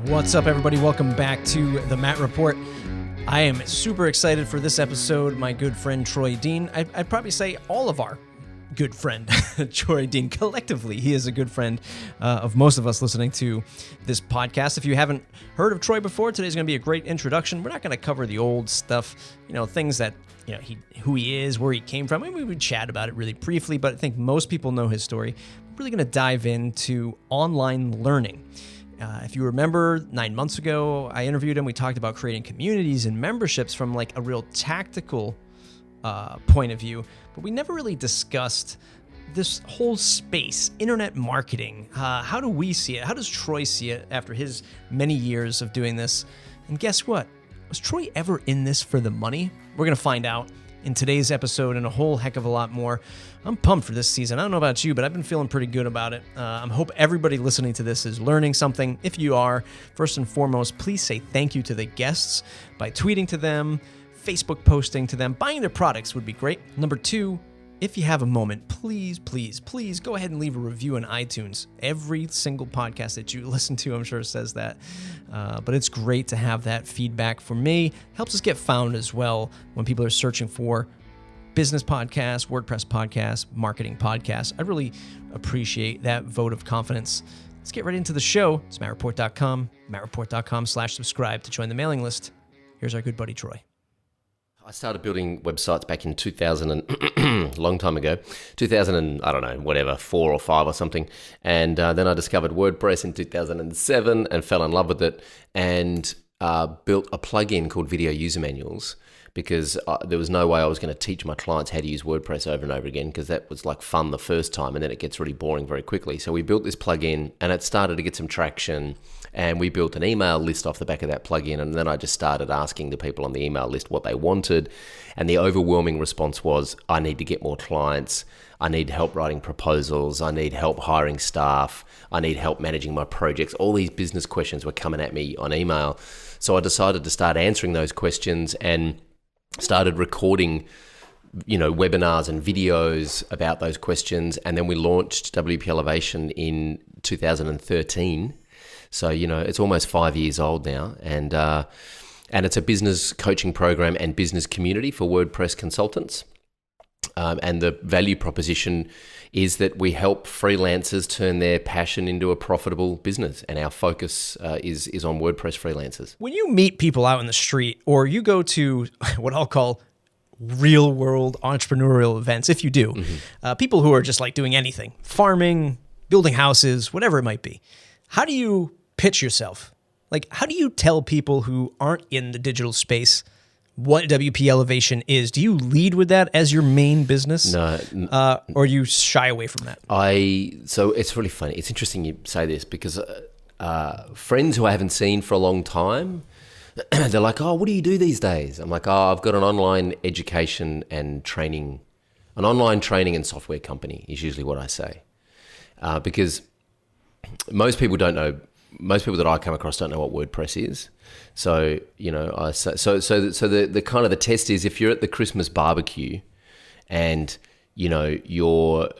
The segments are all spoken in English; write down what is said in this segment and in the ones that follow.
What's up, everybody? Welcome back to the Matt Report. I am super excited for this episode. My good friend Troy Dean, I'd probably say all of our good friend Troy Dean, collectively, he is a good friend of most of us listening to this podcast. If you haven't heard of Troy before, today's going to be a great introduction. We're not going to cover the old stuff, things that, who he is, where he came from. Maybe we would chat about it really briefly, but I think most people know his story. We're really going to dive into online learning. If you remember, 9 months ago, I interviewed him. We talked about creating communities and memberships from like a real tactical point of view, but we never really discussed this whole space, internet marketing. How do we see it? How does Troy see it after his many years of doing this? And guess what? Was Troy ever in this for the money? We're going to find out in today's episode and a whole heck of a lot more. I'm pumped for this season. I don't know about you, but I've been feeling pretty good about it. I hope everybody listening to this is learning something. If you are, first and foremost, please say thank you to the guests by tweeting to them, Facebook posting to them. Buying their products would be great. Number two, if you have a moment, please go ahead and leave a review on iTunes. Every single podcast that you listen to, I'm sure, says that. But it's great to have that feedback. For me, helps us get found as well when people are searching for business podcasts, WordPress podcasts, marketing podcasts. I really appreciate that vote of confidence. Let's get right into the show. It's mattreport.com, mattreport.com/subscribe to join the mailing list. Here's our good buddy, Troy. I started building websites back in 2000 and long time ago, 2000 and I don't know, whatever, 4 or 5 or something. And then I discovered WordPress in 2007 and fell in love with it and built a plugin called Video User Manuals because there was no way I was going to teach my clients how to use WordPress over and over again because that was like fun the first time and then it gets really boring very quickly. So we built this plugin and it started to get some traction. And we built an email list off the back of that plugin. And then I just started asking the people on the email list what they wanted. And the overwhelming response was, I need to get more clients. I need help writing proposals. I need help hiring staff. I need help managing my projects. All these business questions were coming at me on email. So I decided to start answering those questions and started recording webinars and videos about those questions. And then we launched WPElevation in 2013. So, it's almost 5 years old now, and it's a business coaching program and business community for WordPress consultants. And the value proposition is that we help freelancers turn their passion into a profitable business, and our focus is on WordPress freelancers. When you meet people out in the street, or you go to what I'll call real world entrepreneurial events, if you do, people who are just like doing anything, farming, building houses, whatever it might be, how do you pitch yourself? Like, how do you tell people who aren't in the digital space what WPElevation is? Do you lead with that as your main business? No. Or you shy away from that? So it's really funny. It's interesting you say this because friends who I haven't seen for a long time, they're like, oh, what do you do these days? I'm like, oh, I've got an online education and training, an online training and software company is usually what I say. Because most people don't know. Most people that I come across don't know what WordPress is. So, I say, so the kind of the test is if you're at the Christmas barbecue and, your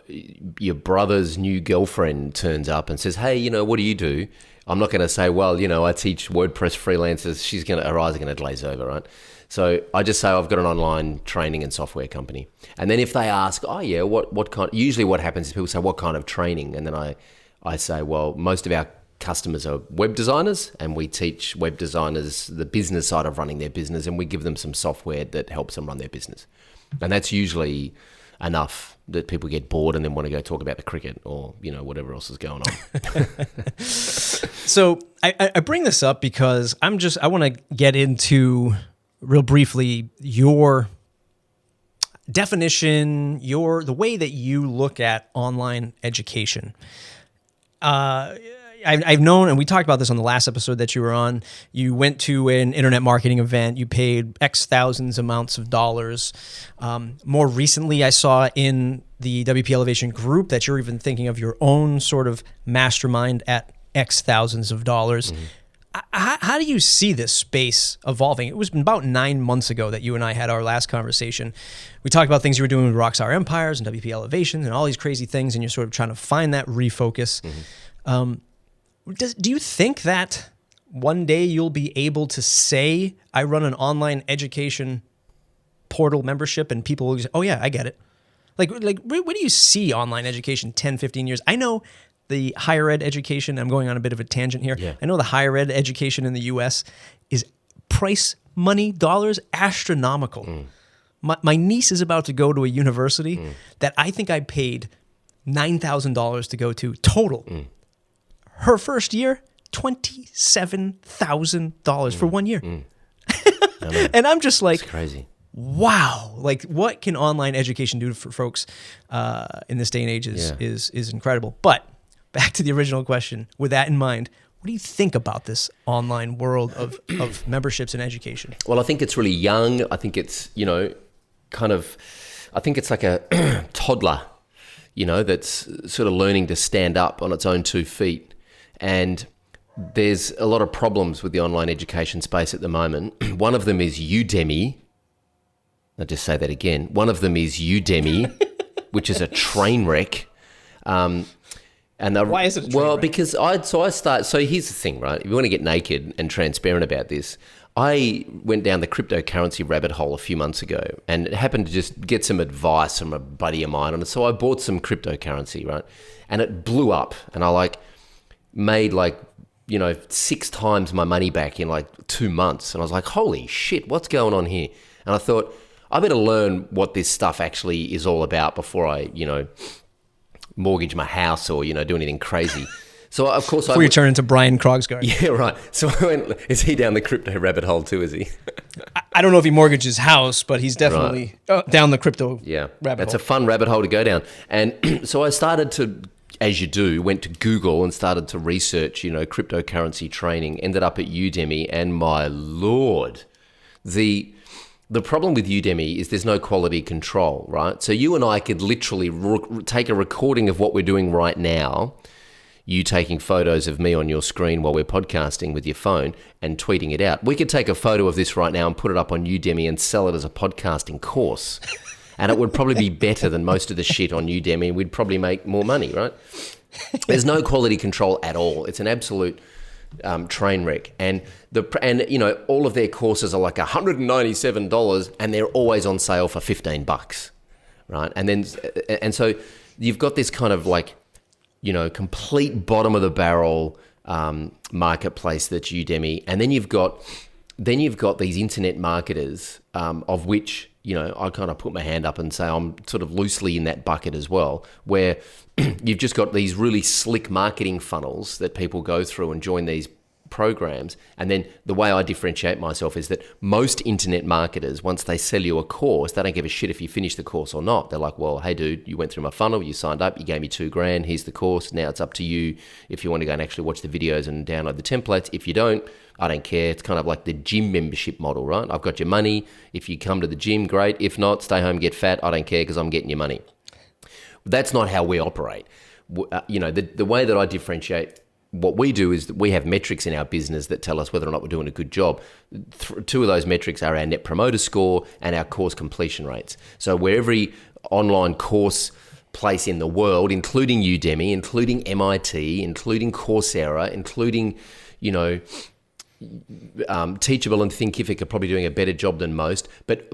brother's new girlfriend turns up and says, hey, what do you do? I'm not going to say, well, I teach WordPress freelancers. Her eyes are going to glaze over, right? So I just say I've got an online training and software company. And then if they ask, oh yeah, what kind, usually what happens is people say, what kind of training? And then I say, well, most of our customers are web designers and we teach web designers the business side of running their business and we give them some software that helps them run their business. And that's usually enough that people get bored and then want to go talk about the cricket or, whatever else is going on. So I bring this up because I want to get into real briefly your definition, the way that you look at online education. I've known, and we talked about this on the last episode that you were on, you went to an internet marketing event, you paid X thousands amounts of dollars. More recently, I saw in the WPElevation group that you're even thinking of your own sort of mastermind at X thousands of dollars. How do you see this space evolving? It was about 9 months ago that you and I had our last conversation. We talked about things you were doing with RockStar Empires and WPElevation and all these crazy things, and you're sort of trying to find that refocus. Do you think that one day you'll be able to say, I run an online education portal membership, and people will say, oh yeah, I get it. Like where do you see online education 10, 15 years? I know the higher ed education, I'm going on a bit of a tangent here. Yeah. I know the higher ed education in the US is price, money, dollars, astronomical. My niece is about to go to a university that I think I paid $9,000 to go to total. Her first year, $27,000 for 1 year. And I'm just like, It's crazy. wow, like what can online education do for folks in this day and age is incredible. But back to the original question, with that in mind, what do you think about this online world of memberships and education? Well, I think it's really young. I think it's, I think it's like a toddler, that's sort of learning to stand up on its own 2 feet. And there's a lot of problems with the online education space at the moment. One of them is Udemy. I'll just say that again. One of them is Udemy, which is a train wreck. Why is it a train wreck? Because so here's the thing, right? If you want to get naked and transparent about this, I went down the cryptocurrency rabbit hole a few months ago and it happened to just get some advice from a buddy of mine. And so I bought some cryptocurrency, right? And it blew up and I made 6 times my money back in 2 months. And I was like, holy shit, what's going on here? And I thought, I better learn what this stuff actually is all about before I, mortgage my house or, do anything crazy. So, of course, Before you turn into Brian Krogsgaard. Yeah, right. So I went, is he down the crypto rabbit hole too, is he? I don't know if he mortgaged his house, but he's definitely down the crypto rabbit hole. That's a fun rabbit hole to go down. And so I started to, as you do, went to Google and started to research, cryptocurrency training, ended up at Udemy, and my Lord, the problem with Udemy is there's no quality control, right? So you and I could literally take a recording of what we're doing right now, you taking photos of me on your screen while we're podcasting with your phone and tweeting it out. We could take a photo of this right now and put it up on Udemy and sell it as a podcasting course. And it would probably be better than most of the shit on Udemy. We'd probably make more money, right? There's no quality control at all. It's an absolute train wreck. And all of their courses are like $197 and they're always on sale for $15, right? And so you've got this kind of complete bottom of the barrel marketplace that's Udemy, and then you've got these internet marketers of which I kind of put my hand up and say I'm sort of loosely in that bucket as well, where you've just got these really slick marketing funnels that people go through and join these programs. And then the way I differentiate myself is that most internet marketers, once they sell you a course, they don't give a shit if you finish the course or not. They're like, well, hey dude, you went through my funnel, you signed up, you gave me $2,000, here's the course. Now it's up to you if you want to go and actually watch the videos and download the templates. If you don't, I don't care. It's kind of like the gym membership model, right? I've got your money. If you come to the gym, great. If not, stay home, get fat. I don't care because I'm getting your money. That's not how we operate. The way that I differentiate what we do is that we have metrics in our business that tell us whether or not we're doing a good job. 2 of those metrics are our net promoter score and our course completion rates. So where every online course place in the world, including Udemy, including MIT, including Coursera, including, Teachable and Thinkific are probably doing a better job than most. But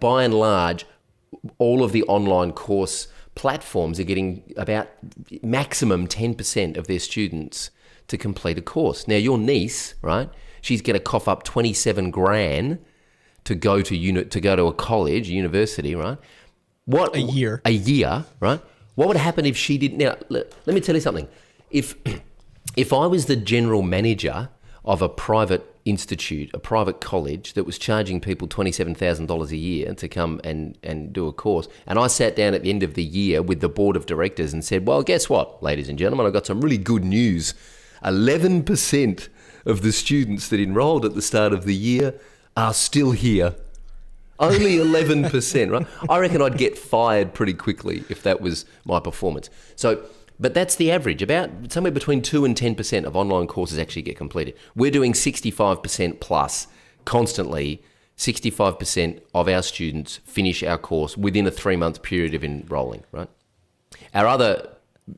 by and large, all of the online course platforms are getting about maximum 10% of their students to complete a course. Now, your niece, right? She's going to cough up $27,000 to go to a college, university, right? What a year, right? What would happen if she did? Now, let me tell you something. If I was the general manager of a private institute, a private college that was charging people $27,000 a year to come and do a course, and I sat down at the end of the year with the board of directors and said, well, guess what, ladies and gentlemen, I've got some really good news. 11% of the students that enrolled at the start of the year are still here. Only 11%, right? I reckon I'd get fired pretty quickly if that was my performance. But that's the average. About somewhere between 2 and 10% of online courses actually get completed. We're doing 65% plus constantly. 65% of our students finish our course within a 3-month period of enrolling, right?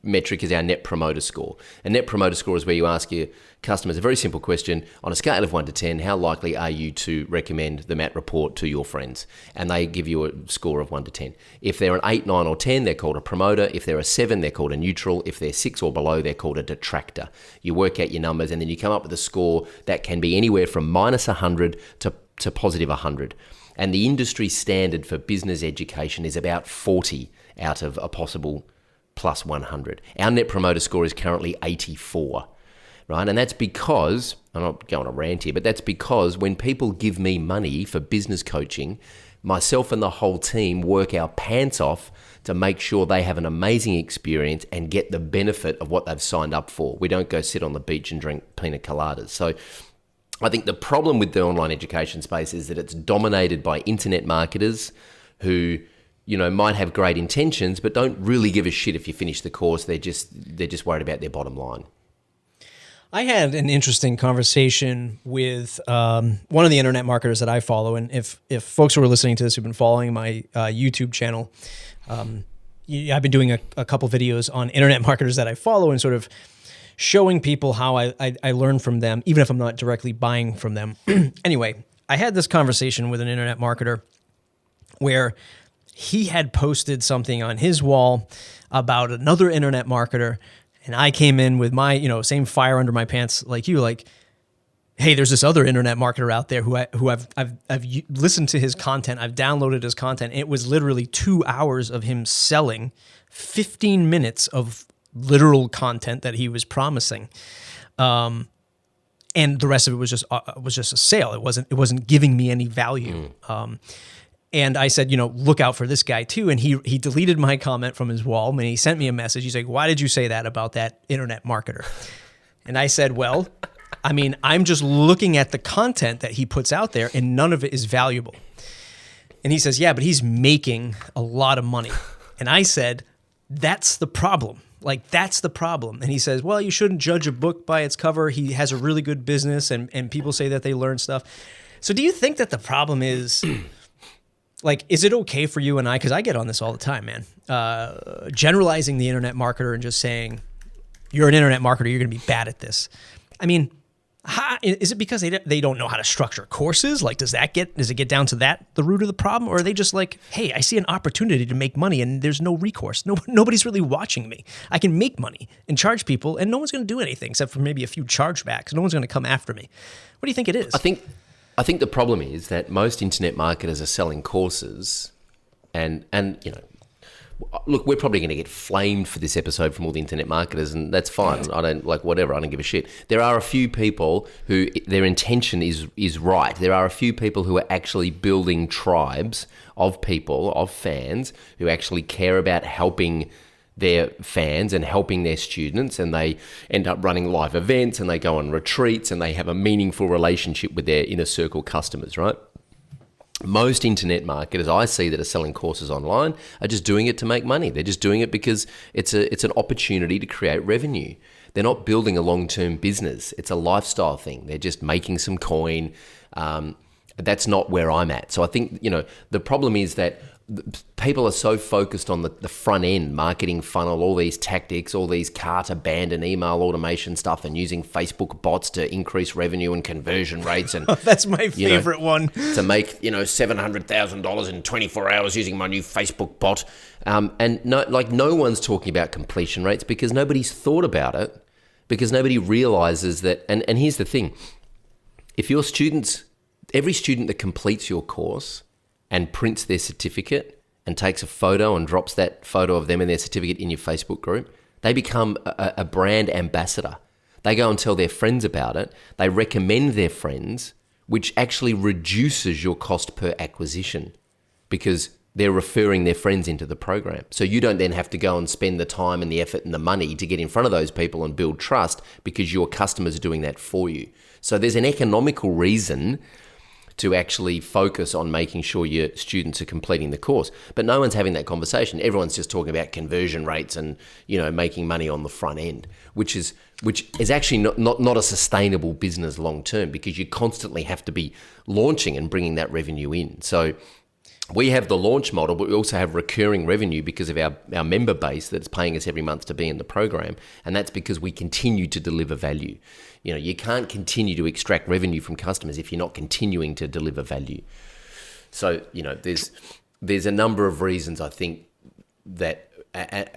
metric is our Net Promoter Score. A Net Promoter Score is where you ask your customers a very simple question. On a scale of 1 to 10, how likely are you to recommend the Matt Report to your friends? And they give you a score of 1 to 10. If they're an 8, 9, or 10, they're called a promoter. If they're a 7, they're called a neutral. If they're 6 or below, they're called a detractor. You work out your numbers, and then you come up with a score that can be anywhere from minus 100 to positive 100. And the industry standard for business education is about 40 out of a possible plus 100. Our Net Promoter Score is currently 84, right? And that's because, I'm not going to rant here, but that's because when people give me money for business coaching, myself and the whole team work our pants off to make sure they have an amazing experience and get the benefit of what they've signed up for. We don't go sit on the beach and drink pina coladas. So I think the problem with the online education space is that it's dominated by internet marketers who, might have great intentions, but don't really give a shit if you finish the course. They're just worried about their bottom line. I had an interesting conversation with one of the internet marketers that I follow, and if folks who are listening to this who've been following my YouTube channel, I've been doing a couple videos on internet marketers that I follow and sort of showing people how I learn from them, even if I'm not directly buying from them. Anyway, I had this conversation with an internet marketer where he had posted something on his wall about another internet marketer, and I came in with my, same fire under my pants like you, like, hey, there's this other internet marketer out there who I've listened to his content, I've downloaded his content. It was literally 2 hours of him selling 15 minutes of literal content that he was promising, and the rest of it was just a sale. It wasn't giving me any value. And I said, look out for this guy too. And he deleted my comment from his wall, and he sent me a message. He's like, why did you say that about that internet marketer? And I said, well, I'm just looking at the content that he puts out there, and none of it is valuable. And he says, yeah, but he's making a lot of money. And I said, that's the problem. That's the problem. And he says, well, you shouldn't judge a book by its cover. He has a really good business, and people say that they learn stuff. So do you think that the problem is, is it okay for you and I, because I get on this all the time, man, generalizing the internet marketer and just saying, you're an internet marketer, you're going to be bad at this? Is it because they don't know how to structure courses? Does it get down to that, the root of the problem? Or are they just like, hey, I see an opportunity to make money and there's no recourse. Nobody's really watching me. I can make money and charge people, and no one's going to do anything except for maybe a few chargebacks. No one's going to come after me. What do you think it is? I think the problem is that most internet marketers are selling courses, and look, we're probably going to get flamed for this episode from all the internet marketers, and that's fine. I don't whatever. I don't give a shit. There are a few people who their intention is right. There are a few people who are actually building tribes of people, of fans, who actually care about helping their fans and helping their students, and they end up running live events, and they go on retreats, and they have a meaningful relationship with their inner circle customers, right? Most internet marketers I see that are selling courses online are just doing it to make money. They're just doing it because it's an opportunity to create revenue. They're not building a long-term business. It's a lifestyle thing. They're just making some coin. That's not where I'm at. So I think, the problem is that people are so focused on the front end marketing funnel, all these tactics, all these cart abandon email automation stuff, and using Facebook bots to increase revenue and conversion rates. And that's my favorite one. To make $700,000 in 24 hours using my new Facebook bot. And no one's talking about completion rates because nobody's thought about it, because nobody realizes that. And here's the thing: if your students, every student that completes your course and prints their certificate and takes a photo and drops that photo of them and their certificate in your Facebook group, they become a brand ambassador. They go and tell their friends about it. They recommend their friends, which actually reduces your cost per acquisition because they're referring their friends into the program. So you don't then have to go and spend the time and the effort and the money to get in front of those people and build trust because your customers are doing that for you. So there's an economical reason to actually focus on making sure your students are completing the course. But no one's having that conversation. Everyone's just talking about conversion rates and, making money on the front end, which is actually not a sustainable business long term, because you constantly have to be launching and bringing that revenue in. So we have the launch model, but we also have recurring revenue because of our member base that's paying us every month to be in the program. And that's because we continue to deliver value. You know, you can't continue to extract revenue from customers if you're not continuing to deliver value. So, you know, there's a number of reasons I think that,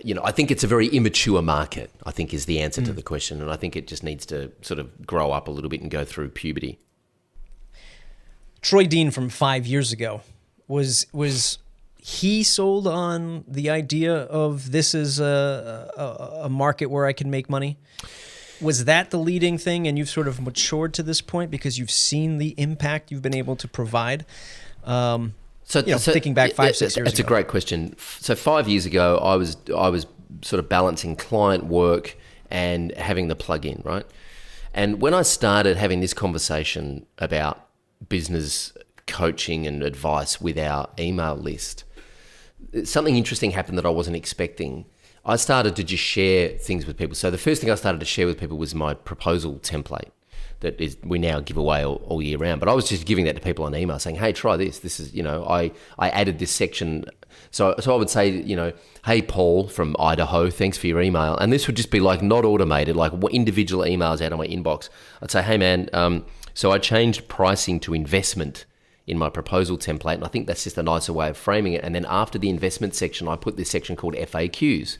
you know, I think it's a very immature market, I think is the answer to the question. And I think it just needs to sort of grow up a little bit and go through puberty. Troy Dean from 5 years ago, was he sold on the idea of this is a market where I can make money? Was that the leading thing, and you've sort of matured to this point because you've seen the impact you've been able to provide? Thinking back 5-6 years ago. It's a great question. So 5 years ago, I was sort of balancing client work and having the plug-in, right? And when I started having this conversation about business coaching and advice with our email list, something interesting happened that I wasn't expecting. I started to just share things with people. So the first thing I started to share with people was my proposal template that we now give away all year round. But I was just giving that to people on email saying, hey, try this. This is, you know, I added this section. So I would say, you know, hey, Paul from Idaho, thanks for your email. And this would just be like not automated, like individual emails out of my inbox. I'd say, hey, man, so I changed pricing to investment in my proposal template. And I think that's just a nicer way of framing it. And then after the investment section, I put this section called FAQs,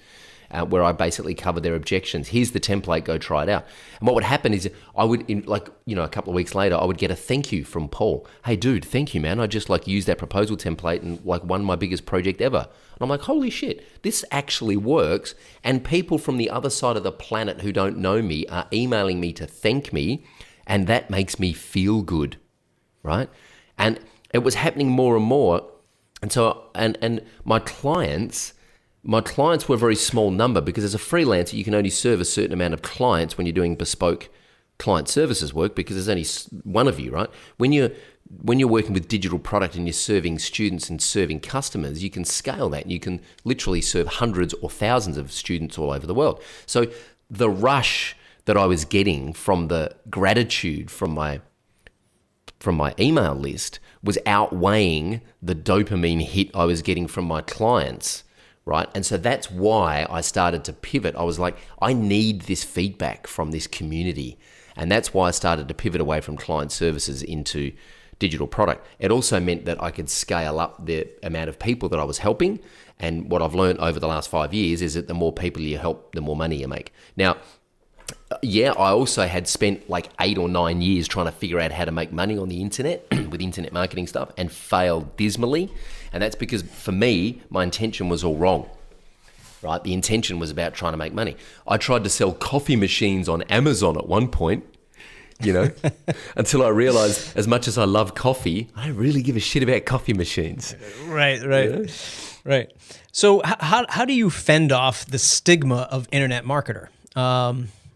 where I basically cover their objections. Here's the template, go try it out. And what would happen is I would, a couple of weeks later, I would get a thank you from Paul. Hey, dude, thank you, man. I just used that proposal template and won my biggest project ever. And I'm like, holy shit, this actually works. And people from the other side of the planet who don't know me are emailing me to thank me. And that makes me feel good, right? And it was happening more and more. And so, and my clients were a very small number because as a freelancer, you can only serve a certain amount of clients when you're doing bespoke client services work because there's only one of you, right? When you're working with digital product and you're serving students and serving customers, you can scale that and you can literally serve hundreds or thousands of students all over the world. So the rush that I was getting from the gratitude from my email list was outweighing the dopamine hit I was getting from my clients, right? And so that's why I started to pivot. I was like, I need this feedback from this community. And that's why I started to pivot away from client services into digital product. It also meant that I could scale up the amount of people that I was helping. And what I've learned over the last 5 years is that the more people you help, the more money you make. Now, yeah, I also had spent 8 or 9 years trying to figure out how to make money on the internet with internet marketing stuff and failed dismally. And that's because for me, my intention was all wrong, right? The intention was about trying to make money. I tried to sell coffee machines on Amazon at one point, until I realized as much as I love coffee, I don't really give a shit about coffee machines. Right. Right. So how do you fend off the stigma of internet marketer?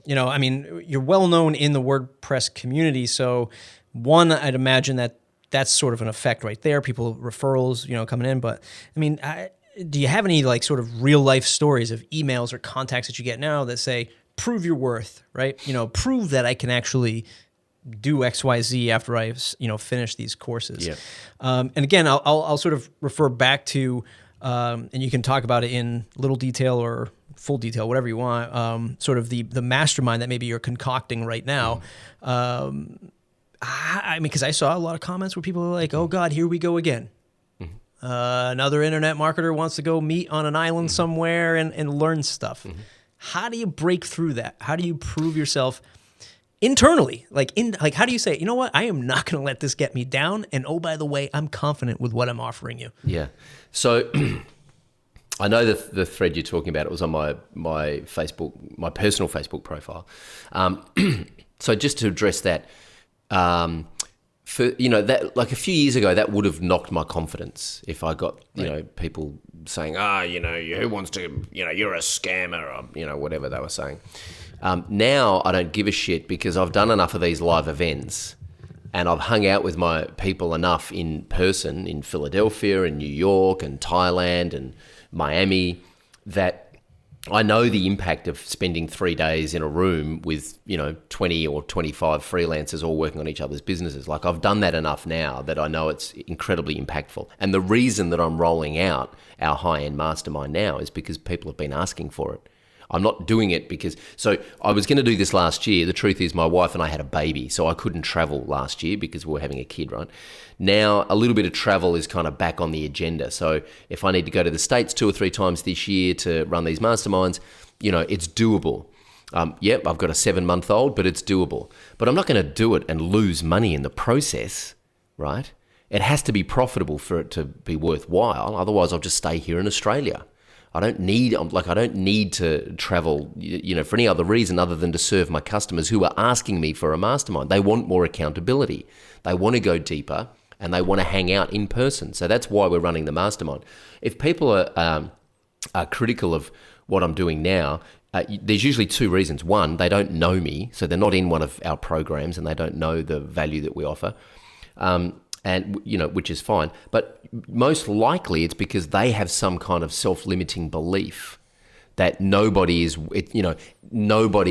You're well known in the WordPress community. So one, I'd imagine that's sort of an effect right there. People, referrals, coming in. But do you have any sort of real life stories of emails or contacts that you get now that say, prove your worth, right? Prove that I can actually do X, Y, Z after I, finish these courses. Yeah. And again, I'll sort of refer back to, and you can talk about it in little detail or full detail, whatever you want, sort of the mastermind that maybe you're concocting right now. Because I saw a lot of comments where people were like, oh God, here we go again. Another internet marketer wants to go meet on an island somewhere and learn stuff. How do you break through that? How do you prove yourself internally? How do you say, you know what? I am not going to let this get me down. And oh, by the way, I'm confident with what I'm offering you. Yeah. So I know the thread you're talking about, it was on my Facebook, my personal Facebook profile. So just to address that, that a few years ago, that would have knocked my confidence if I got, people saying, who wants to, you're a scammer or, whatever they were saying. Now I don't give a shit because I've done enough of these live events and I've hung out with my people enough in person in Philadelphia and New York and Thailand and Miami that I know the impact of spending 3 days in a room with, 20 or 25 freelancers all working on each other's businesses. Like, I've done that enough now that I know it's incredibly impactful. And the reason that I'm rolling out our high-end mastermind now is because people have been asking for it. I'm not doing it so I was going to do this last year. The truth is my wife and I had a baby, so I couldn't travel last year because we were having a kid, right? Now, a little bit of travel is kind of back on the agenda. So if I need to go to the States 2 or 3 times this year to run these masterminds, it's doable. Yep, I've got a 7-month-old, but it's doable. But I'm not going to do it and lose money in the process, right? It has to be profitable for it to be worthwhile. Otherwise, I'll just stay here in Australia. I don't need to travel, for any other reason other than to serve my customers who are asking me for a mastermind. They want more accountability. They want to go deeper and they want to hang out in person. So that's why we're running the mastermind. If people are critical of what I'm doing now, there's usually 2 reasons. One, they don't know me, so they're not in one of our programs and they don't know the value that we offer. Which is fine. But most likely it's because they have some kind of self-limiting belief that nobody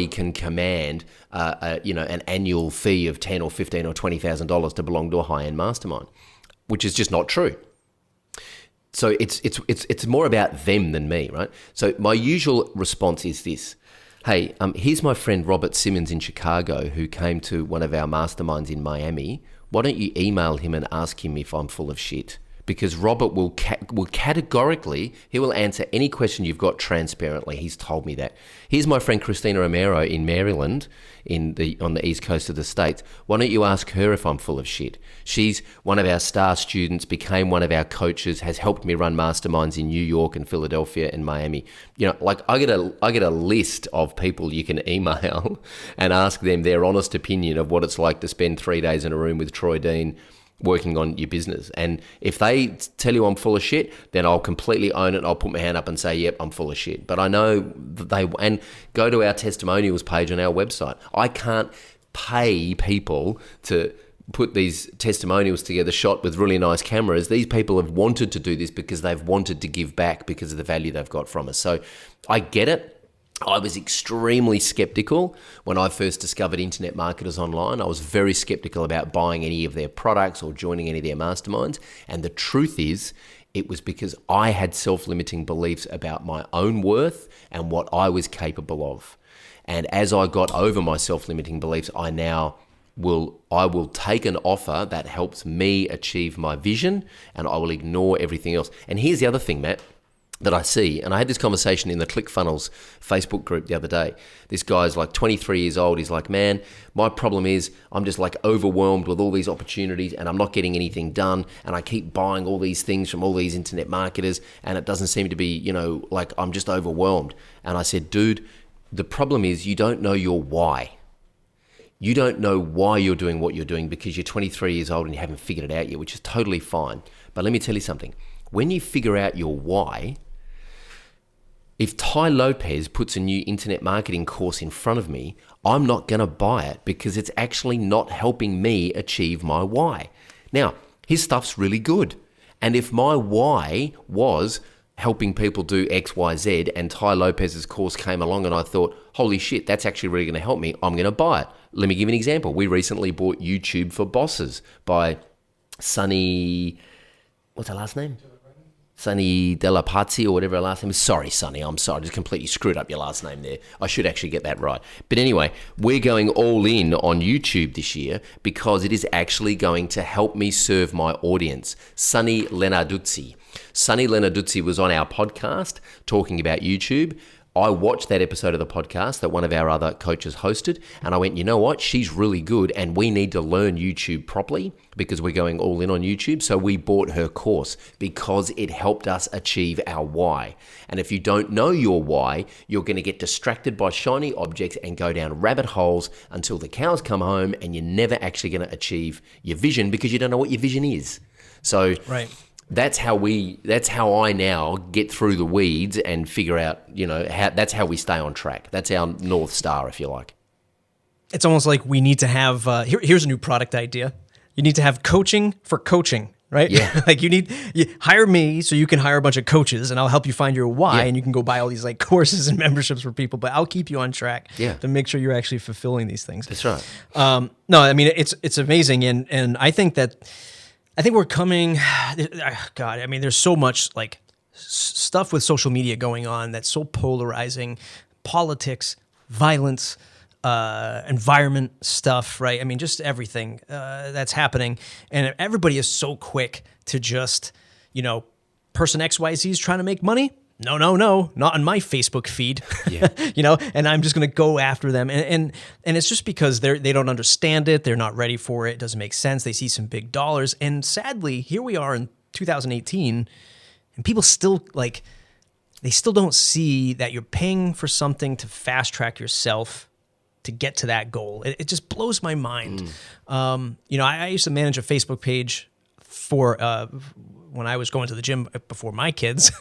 can command, an annual fee of $10 or $15 or $20,000 to belong to a high-end mastermind, which is just not true. So it's more about them than me, right? So my usual response is this. Hey, here's my friend Robert Simmons in Chicago who came to one of our masterminds in Miami. Why don't you email him and ask him if I'm full of shit? Because Robert will categorically, he will answer any question you've got transparently. He's told me that. Here's my friend Christina Romero in Maryland, on the east coast of the States. Why don't you ask her if I'm full of shit? She's one of our star students, became one of our coaches, has helped me run masterminds in New York and Philadelphia and Miami. I get a list of people you can email and ask them their honest opinion of what it's like to spend 3 days in a room with Troy Dean working on your business. And if they tell you I'm full of shit, then I'll completely own it. I'll put my hand up and say, yep, I'm full of shit. But I know and go to our testimonials page on our website. I can't pay people to put these testimonials together shot with really nice cameras. These people have wanted to do this because they've wanted to give back because of the value they've got from us. So I get it. I was extremely skeptical when I first discovered internet marketers online. I was very skeptical about buying any of their products or joining any of their masterminds. And the truth is, it was because I had self-limiting beliefs about my own worth and what I was capable of. And as I got over my self-limiting beliefs, I will take an offer that helps me achieve my vision, and I will ignore everything else. And here's the other thing, Matt, that I see, and I had this conversation in the ClickFunnels Facebook group the other day. This guy's like 23 years old. He's like, man, my problem is I'm just like overwhelmed with all these opportunities and I'm not getting anything done. And I keep buying all these things from all these internet marketers and it doesn't seem to be, like I'm just overwhelmed. And I said, dude, the problem is you don't know your why. You don't know why you're doing what you're doing because you're 23 years old and you haven't figured it out yet, which is totally fine. But let me tell you something. When you figure out your why, if Ty Lopez puts a new internet marketing course in front of me, I'm not going to buy it because it's actually not helping me achieve my why. Now, his stuff's really good. And if my why was helping people do X, Y, Z, and Ty Lopez's course came along and I thought, holy shit, that's actually really going to help me, I'm going to buy it. Let me give you an example. We recently bought YouTube for Bosses by Sunny, what's her last name? Sunny Della Pazzi or whatever her last name is. Sorry, Sunny, I'm sorry. I just completely screwed up your last name there. I should actually get that right. But anyway, we're going all in on YouTube this year because it is actually going to help me serve my audience. Sunny Lenarduzzi. Sunny Lenarduzzi was on our podcast talking about YouTube. I watched that episode of the podcast that one of our other coaches hosted, and I went, you know what? She's really good, and we need to learn YouTube properly because we're going all in on YouTube. So we bought her course because it helped us achieve our why. And if you don't know your why, you're going to get distracted by shiny objects and go down rabbit holes until the cows come home, and you're never actually going to achieve your vision because you don't know what your vision is. So right. That's how I now get through the weeds and figure out, that's how we stay on track. That's our North Star, if you like. It's almost like we need to have, here's a new product idea. You need to have coaching for coaching. right? Yeah. Like you hire me so you can hire a bunch of coaches and I'll help you find your why, and you can go buy all these like courses and memberships for people, but I'll keep you on track to make sure you're actually fulfilling these things. That's right. No, I mean, it's amazing. And I think we're coming, God, I mean, there's so much like stuff with social media going on that's so polarizing, politics, violence, environment stuff, right? I mean, just everything that's happening. And everybody is so quick to just, person XYZ is trying to make money. No, not on my Facebook feed, and I'm just going to go after them. And it's just because they don't understand it. They're not ready for it. It doesn't make sense. They see some big dollars. And sadly, here we are in 2018, and people still they still don't see that you're paying for something to fast track yourself to get to that goal. It just blows my mind. I used to manage a Facebook page for when I was going to the gym before my kids.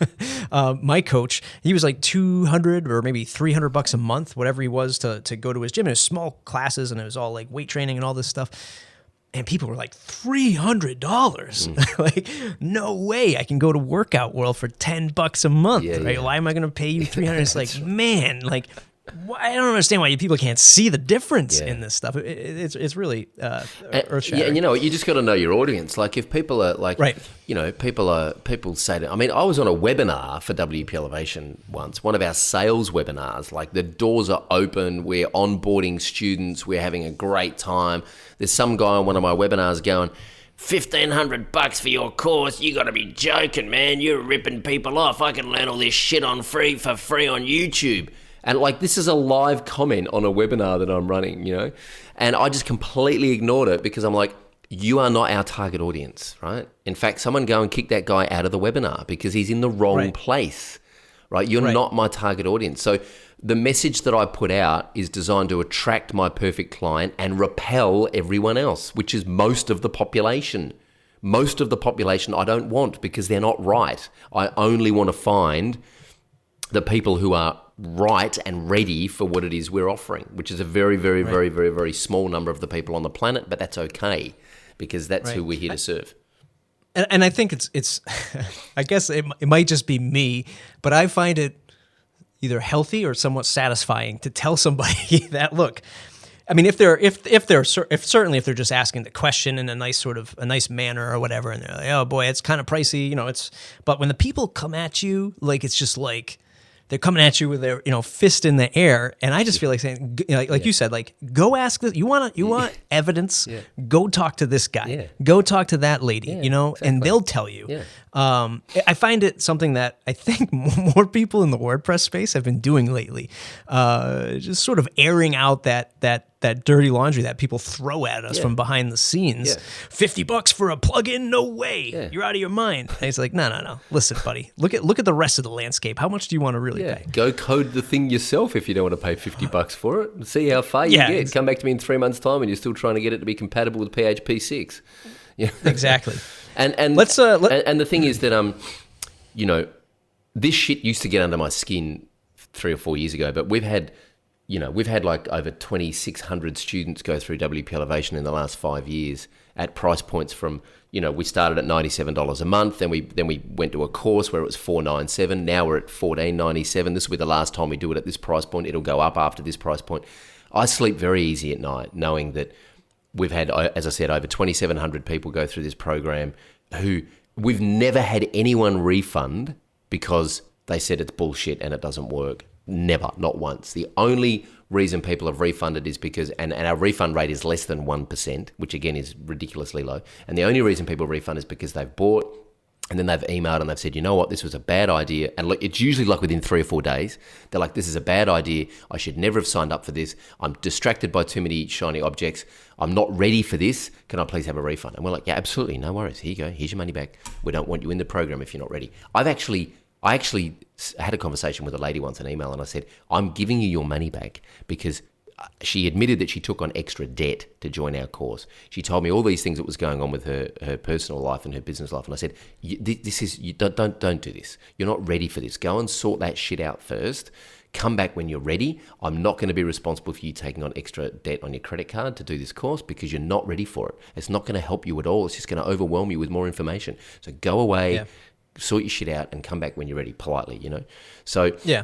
My coach, he was like $200 or maybe $300 a month, whatever he was, to go to his gym. It was small classes and it was all like weight training and all this stuff. And people were like, $300? Like, no way I can go to Workout World for $10 a month. Right? Yeah. Why am I going to pay you $300? It's like, man, like, I don't understand why people can't see the difference in this stuff. It's really earth-shattering. Yeah, and you just got to know your audience. Like if people are like, people say that. I mean, I was on a webinar for WP Elevation once, one of our sales webinars. Like the doors are open, we're onboarding students, we're having a great time. There's some guy on one of my webinars going, $1,500 for your course? You got to be joking, man. You're ripping people off. I can learn all this shit for free on YouTube. And like, this is a live comment on a webinar that I'm running, and I just completely ignored it because I'm like, you are not our target audience, right? In fact, someone go and kick that guy out of the webinar because he's in the wrong place, right? You're not my target audience. So the message that I put out is designed to attract my perfect client and repel everyone else, which is most of the population. Most of the population I don't want because they're not right. I only want to find the people who are right and ready for what it is we're offering, which is a very, very, very, very, very small number of the people on the planet, but that's okay because that's who we're here to serve. And I think it's I guess it might just be me, but I find it either healthy or somewhat satisfying to tell somebody that, look, I mean, if they're just asking the question in a nice manner or whatever, and they're like, oh boy, it's kind of pricey, but when the people come at you, like, it's just like, they're coming at you with their, fist in the air, and I just feel like saying, like you said, like, go ask this. You want evidence? Yeah. Go talk to this guy. Yeah. Go talk to that lady. Exactly. And they'll tell you. Yeah. I find it something that I think more people in the WordPress space have been doing lately, just sort of airing out that dirty laundry that people throw at us from behind the scenes. Yeah. $50 for a plugin? No way. Yeah. You're out of your mind. And it's like, no. Listen, buddy. Look at the rest of the landscape. How much do you want to really pay? Go code the thing yourself if you don't want to pay $50 for it. See how far you get. Come back to me in 3 months' time and you're still trying to get it to be compatible with PHP 6. Yeah. Exactly. And the thing is that this shit used to get under my skin 3 or 4 years ago, but we've had like over 2,600 students go through WP Elevation in the last 5 years at price points from, we started at $97 a month, then we went to a course where it was $497. Now we're at $1497. This will be the last time we do it at this price point. It'll go up after this price point. I sleep very easy at night knowing that we've had, as I said, over 2,700 people go through this program who we've never had anyone refund because they said it's bullshit and it doesn't work. Never, not once. The only reason people have refunded is because, and our refund rate is less than 1%, which again is ridiculously low. And the only reason people refund is because they've bought and then they've emailed and they've said, you know what, this was a bad idea. And look, it's usually like within 3 or 4 days. They're like, this is a bad idea. I should never have signed up for this. I'm distracted by too many shiny objects. I'm not ready for this. Can I please have a refund? And we're like, yeah, absolutely. No worries. Here you go. Here's your money back. We don't want you in the program if you're not ready. I actually had a conversation with a lady once, an email, and I said, I'm giving you your money back because she admitted that she took on extra debt to join our course. She told me all these things that was going on with her personal life and her business life. And I said, don't do this. You're not ready for this. Go and sort that shit out first. Come back when you're ready. I'm not going to be responsible for you taking on extra debt on your credit card to do this course because you're not ready for it. It's not going to help you at all. It's just going to overwhelm you with more information. So go away, sort your shit out, and come back when you're ready, politely, So yeah,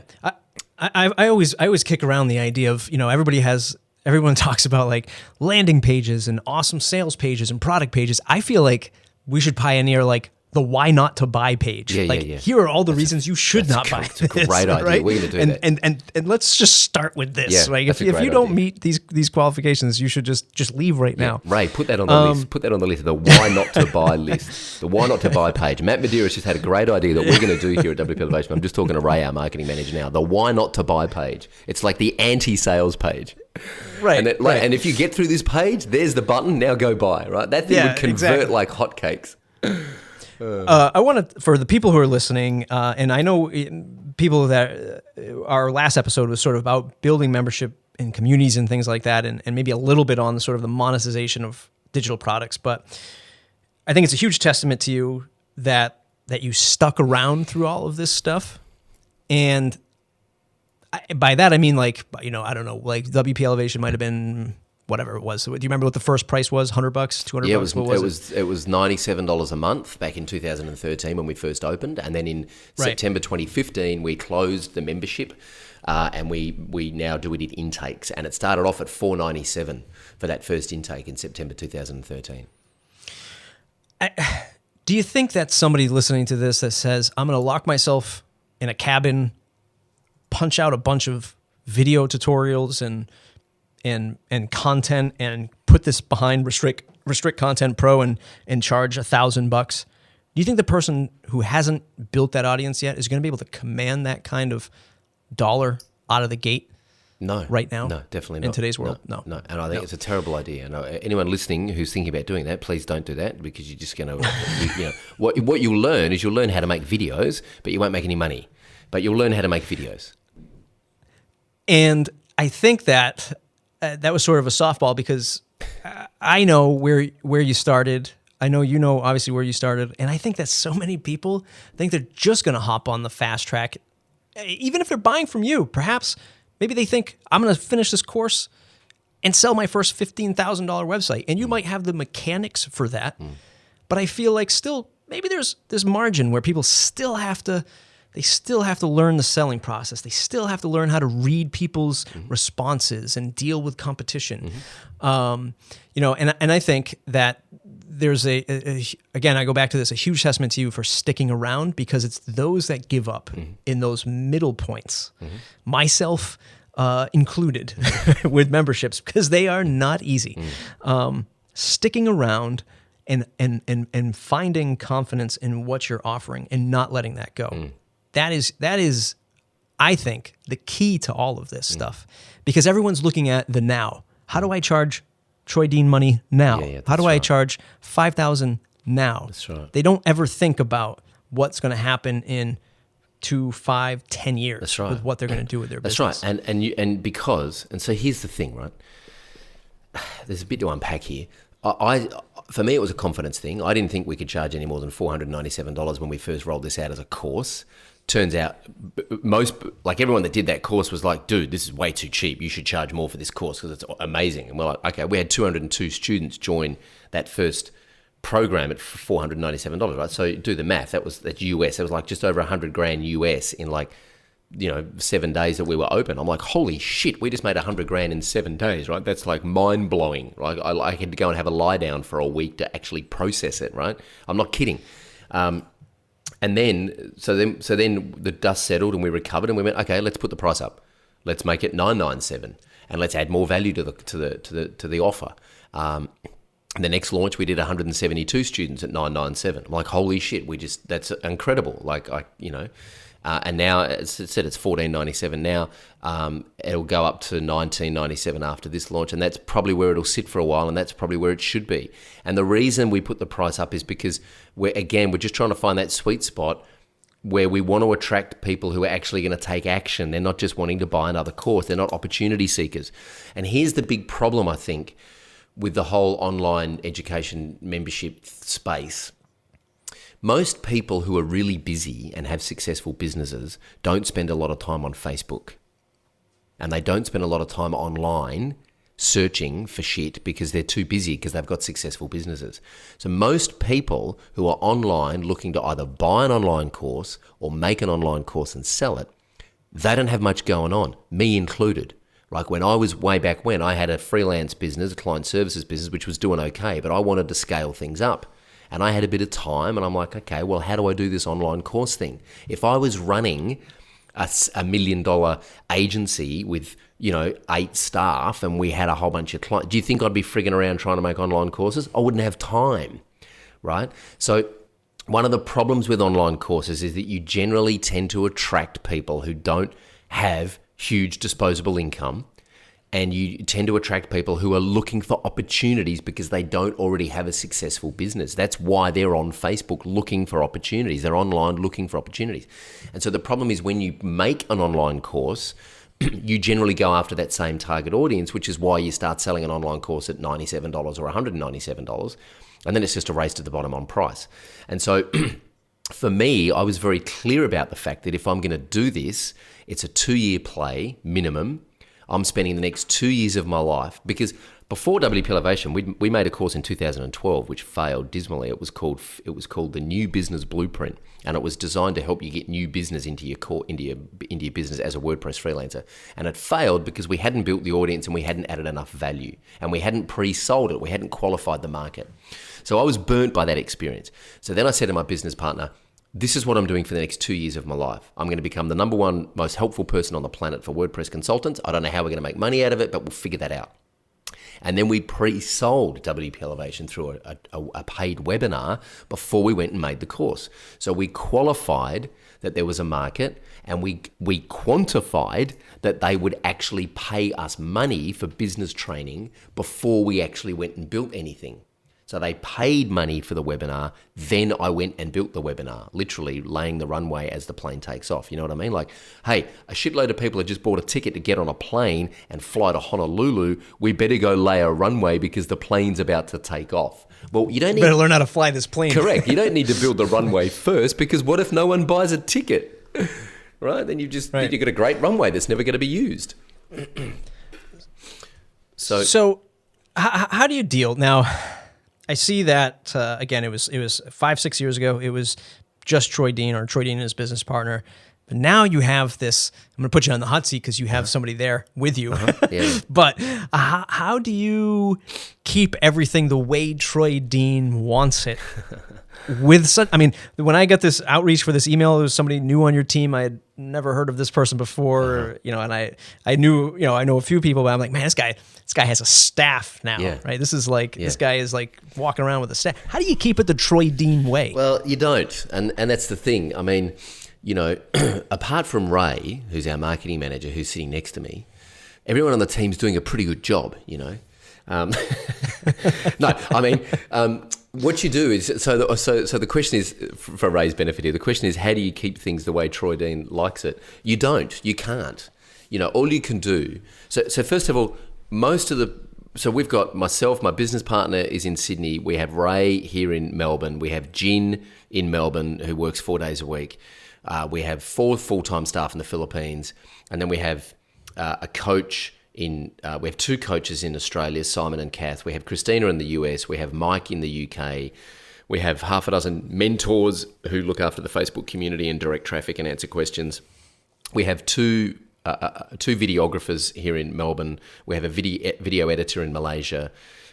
I always kick around the idea of, everyone talks about like landing pages and awesome sales pages and product pages. I feel like we should pioneer like the why not to buy page. Here are all the reasons you should not buy. It's a great idea. Right? We're going to do that. And let's just start with this. Like if you don't meet these qualifications, you should just leave right now. Ray, put that on the list. Put that on the list of the why not to buy list. The why not to buy page. Matt Medeiros just had a great idea that we're going to do here at WPElevation. I'm just talking to Ray, our marketing manager now. The why not to buy page. It's like the anti-sales page. Right. And if you get through this page, there's the button. Now go buy. Right. That thing would convert like hotcakes. I want to, for the people who are listening, and I know people that our last episode was sort of about building membership in communities and things like that, and maybe a little bit on sort of the monetization of digital products. But I think it's a huge testament to you that you stuck around through all of this stuff. And by that, I mean, like, I don't know, like WPElevation might have been whatever it was. So do you remember what the first price was? $100, $200? Yeah, it was $97 a month back in 2013 when we first opened, and then in September 2015 we closed the membership, and we now do it in intakes, and it started off at $497 for that first intake in September 2013. Do you think that somebody listening to this that says, I'm going to lock myself in a cabin, punch out a bunch of video tutorials and content and put this behind restrict content pro and charge $1,000? Do you think the person who hasn't built that audience yet is going to be able to command that kind of dollar out of the gate? No. Right now? No, definitely not. In today's world? No. And I think it's a terrible idea. And anyone listening who's thinking about doing that, please don't do that, because you're just going to, what you'll learn is you'll learn how to make videos, but you won't make any money. But you'll learn how to make videos. And I think that that was sort of a softball, because I know where you started. I know obviously where you started. And I think that so many people think they're just going to hop on the fast track, even if they're buying from you. Perhaps maybe they think, I'm going to finish this course and sell my first $15,000 website. And you might have the mechanics for that. But I feel like still maybe there's margin where people still have to learn the selling process. They still have to learn how to read people's responses and deal with competition. And I think that there's again, I go back to this, a huge testament to you for sticking around, because it's those that give up in those middle points, myself included, with memberships, because they are not easy. Sticking around and finding confidence in what you're offering and not letting that go. That is, I think, the key to all of this stuff, because everyone's looking at the now. How do I charge Troy Dean money now? How do I charge $5,000 now? That's right. They don't ever think about what's going to happen in 2, 5, 10 years. That's right. With what they're going to do with their business. business. That's right. And so here's the thing, right? There's a bit to unpack here. For me, it was a confidence thing. I didn't think we could charge any more than $497 when we first rolled this out as a course. Turns out everyone that did that course was like, dude, this is way too cheap. You should charge more for this course because it's amazing. And we're like, okay, we had 202 students join that first program at $497, right? So do the math. That's US. That was like just over $100,000 US in 7 days that we were open. I'm like, holy shit, we just made $100,000 in 7 days, right? That's like mind blowing. Like I had to go and have a lie down for a week to actually process it, right? I'm not kidding. And then the dust settled and we recovered and we went, okay, let's put the price up. Let's make it $997 and let's add more value to the offer. The next launch, we did 172 students at $997. I'm like, holy shit, that's incredible. And now as I said, it's $14.97 now. It'll go up to $19.97 after this launch, and that's probably where it'll sit for a while, and that's probably where it should be. And the reason we put the price up is because we're just trying to find that sweet spot where we want to attract people who are actually going to take action. They're not just wanting to buy another course. They're not opportunity seekers. And here's the big problem, I think, with the whole online education membership space. Most people who are really busy and have successful businesses don't spend a lot of time on Facebook. And they don't spend a lot of time online searching for shit because they're too busy because they've got successful businesses. So most people who are online looking to either buy an online course or make an online course and sell it, they don't have much going on, me included. Like when I was way back when, I had a freelance business, a client services business, which was doing okay, but I wanted to scale things up. And I had a bit of time and I'm like, okay, well, how do I do this online course thing? If I was running a $1 million agency with, 8 staff and we had a whole bunch of clients, do you think I'd be frigging around trying to make online courses? I wouldn't have time, right? So one of the problems with online courses is that you generally tend to attract people who don't have huge disposable income, and you tend to attract people who are looking for opportunities because they don't already have a successful business. That's why they're on Facebook looking for opportunities. They're online looking for opportunities. And so the problem is when you make an online course, you generally go after that same target audience, which is why you start selling an online course at $97 or $197. And then it's just a race to the bottom on price. And so for me, I was very clear about the fact that if I'm going to do this, it's a 2-year play minimum. I'm spending the next 2 years of my life, because before WPElevation, we made a course in 2012 which failed dismally. It was called the New Business Blueprint, and it was designed to help you get new business into your business as a WordPress freelancer. And it failed because we hadn't built the audience and we hadn't added enough value, and we hadn't pre-sold it. We hadn't qualified the market. So I was burnt by that experience. So then I said to my business partner, this is what I'm doing for the next 2 years of my life. I'm going to become the number one most helpful person on the planet for WordPress consultants. I don't know how we're going to make money out of it, but we'll figure that out. And then we pre-sold WPElevation through a paid webinar before we went and made the course. So we qualified that there was a market, and we quantified that they would actually pay us money for business training before we actually went and built anything. So they paid money for the webinar, then I went and built the webinar, literally laying the runway as the plane takes off. You know what I mean? Like, hey, a shitload of people have just bought a ticket to get on a plane and fly to Honolulu. We better go lay a runway because the plane's about to take off. Well, you don't need... Better learn how to fly this plane. Correct. You don't need to build the runway first, because what if no one buys a ticket? Right? Then you've got a great runway that's never going to be used. So how do you deal now? I see that, again, it was 5-6 years ago. It was just Troy Dean or Troy Dean and his business partner. But now you have this, I'm going to put you on the hot seat because you have somebody there with you. Yeah. But how do you keep everything the way Troy Dean wants it? When I got this outreach for this email, it was somebody new on your team. I had never heard of this person before, and I knew, I know a few people, but I'm like, man, this guy has a staff now, right? This is like, this guy is like walking around with a staff. How do you keep it the Troy Dean way? Well, you don't. And that's the thing. I mean, apart from Ray, who's our marketing manager, who's sitting next to me, everyone on the team's doing a pretty good job, what you do is, so the question is, for Ray's benefit here, the question is, how do you keep things the way Troy Dean likes it? You don't. You can't. All you can do. So first of all, so we've got myself, my business partner is in Sydney. We have Ray here in Melbourne. We have Jin in Melbourne, who works 4 days a week. We have 4 full-time staff in the Philippines. And then we have a coach we have 2 coaches in Australia, Simon and Kath. We have Christina in the US. We have Mike in the UK. We have half a dozen mentors who look after the Facebook community and direct traffic and answer questions. We have 2 videographers here in Melbourne. We have a video editor in Malaysia.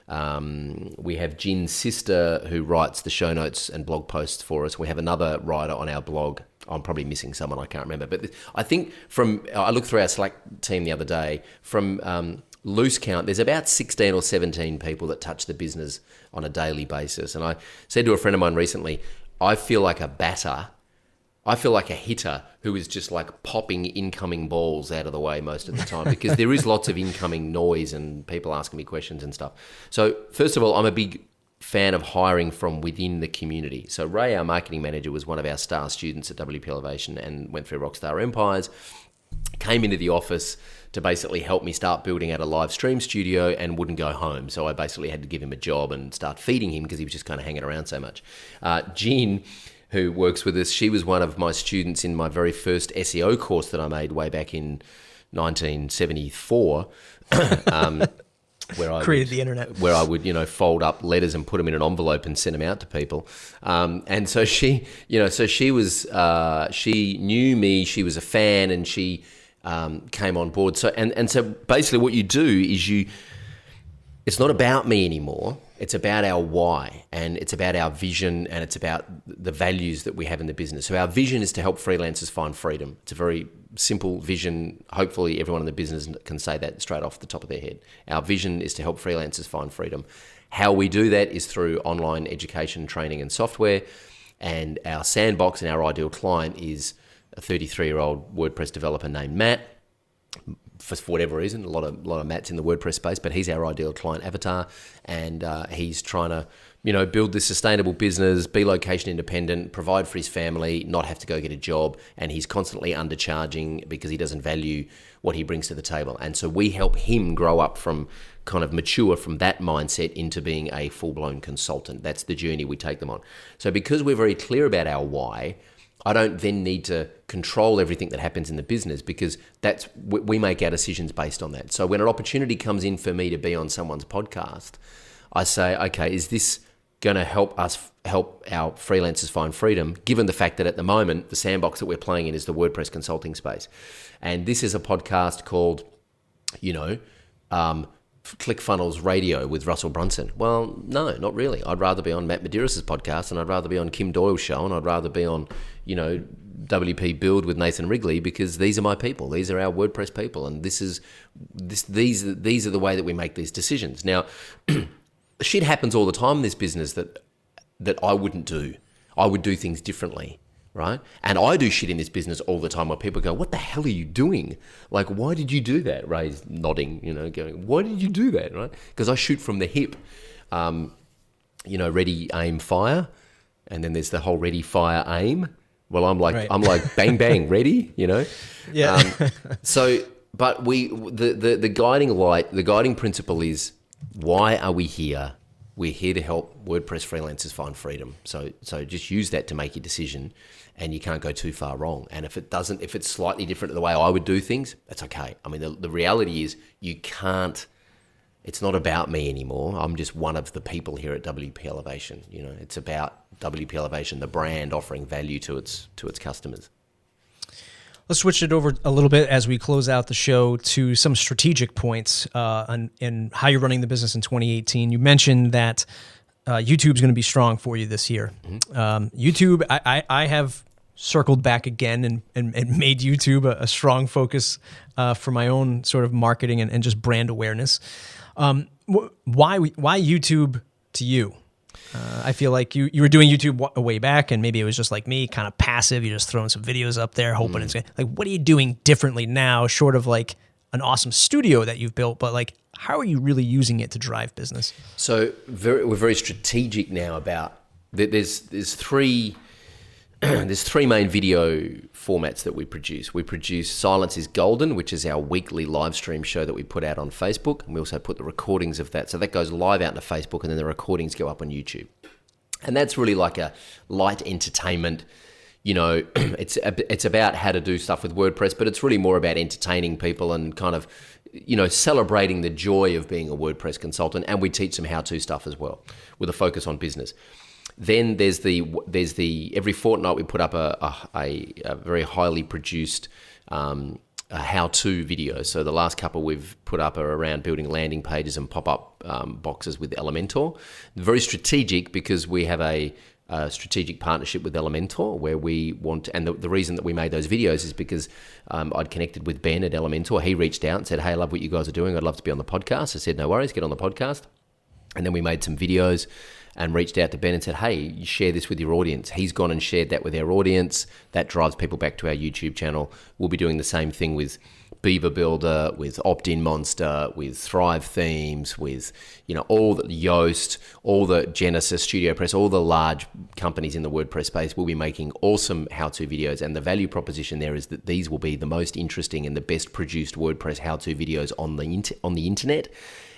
We have Jin's sister who writes the show notes and blog posts for us. We have another writer on our blog. I'm probably missing someone, I can't remember. But I think I looked through our Slack team the other day, from loose count, there's about 16 or 17 people that touch the business on a daily basis. And I said to a friend of mine recently, I feel like a batter. I feel like a hitter who is just like popping incoming balls out of the way most of the time, because there is lots of incoming noise and people asking me questions and stuff. So first of all, I'm a big fan of hiring from within the community. So Ray, our marketing manager, was one of our star students at WPElevation and went through RockStar Empires, came into the office to basically help me start building out a live stream studio and wouldn't go home. So I basically had to give him a job and start feeding him because he was just kind of hanging around so much. Jean, who works with us, she was one of my students in my very first SEO course that I made way back in 1974. Where I created the internet, where I would, fold up letters and put them in an envelope and send them out to people. And so she, she knew me, she was a fan, and she came on board. So, and so basically what you do is it's not about me anymore. It's about our why, and it's about our vision, and it's about the values that we have in the business. So our vision is to help freelancers find freedom. It's a very simple vision. Hopefully everyone in the business can say that straight off the top of their head. Our vision is to help freelancers find freedom. How we do that is through online education, training, and software. And our sandbox and our ideal client is a 33-year-old WordPress developer named Matt. For whatever reason, a lot of Matts in the WordPress space, but he's our ideal client avatar, and he's trying to, build this sustainable business, be location independent, provide for his family, not have to go get a job, and he's constantly undercharging because he doesn't value what he brings to the table. And so we help him grow up from kind of mature from that mindset into being a full-blown consultant. That's the journey we take them on. So because we're very clear about our why, I don't then need to control everything that happens in the business, because we make our decisions based on that. So when an opportunity comes in for me to be on someone's podcast, I say, okay, is this going to help our freelancers find freedom, given the fact that at the moment, the sandbox that we're playing in is the WordPress consulting space. And this is a podcast called, ClickFunnels Radio with Russell Brunson. Well, no, not really. I'd rather be on Matt Medeiros' podcast, and I'd rather be on Kim Doyle's show, and I'd rather be on, WP Build with Nathan Wrigley, because these are my people. These are our WordPress people, and these are the way that we make these decisions. Now, shit happens all the time in this business that I wouldn't do. I would do things differently. Right? And I do shit in this business all the time where people go, what the hell are you doing? Like, why did you do that? Ray's nodding, going, why did you do that? Right? Because I shoot from the hip, ready, aim, fire. And then there's the whole ready, fire, aim. Well, I'm like, I'm like, bang, bang, ready, Yeah. But the guiding light, the guiding principle is, why are we here? We're here to help WordPress freelancers find freedom. So just use that to make your decision, and you can't go too far wrong. And if it's slightly different to the way I would do things, that's okay. I mean, the reality is it's not about me anymore. I'm just one of the people here at WPElevation. It's about WPElevation, the brand, offering value to its customers. Let's switch it over a little bit as we close out the show to some strategic points on how you're running the business in 2018. You mentioned that YouTube's going to be strong for you this year. Mm-hmm. YouTube, I have circled back again and made YouTube a strong focus for my own sort of marketing and just brand awareness. Why YouTube to you? I feel like you were doing YouTube way back, and maybe it was just like me, kind of passive. You're just throwing some videos up there, hoping it's like, what are you doing differently now, short of like an awesome studio that you've built, but like, how are you really using it to drive business? So we're very strategic now about there's three main video formats that we produce. We produce Silence is Golden, which is our weekly live stream show that we put out on Facebook. And we also put the recordings of that. So that goes live out into Facebook, and then the recordings go up on YouTube. And that's really like a light entertainment. It's about how to do stuff with WordPress, but it's really more about entertaining people and kind of, celebrating the joy of being a WordPress consultant. And we teach some how-to stuff as well, with a focus on business. Then there's the every fortnight we put up a very highly produced how-to video. So the last couple we've put up are around building landing pages and pop-up boxes with Elementor. Very strategic, because we have a strategic partnership with Elementor, where we want, and the reason that we made those videos is because I'd connected with Ben at Elementor. He reached out and said, hey, I love what you guys are doing. I'd love to be on the podcast. I said, no worries, get on the podcast. And then we made some videos. and reached out to Ben and said, hey, you share this with your audience. He's gone and shared that with our audience. That drives people back to our YouTube channel. We'll be doing the same thing with Beaver Builder, with Opt-in Monster, with Thrive Themes, with all the Yoast, all the Genesis, Studio Press, all the large companies in the WordPress space will be making awesome how-to videos. And the value proposition there is that these will be the most interesting and the best produced WordPress how-to videos on the internet.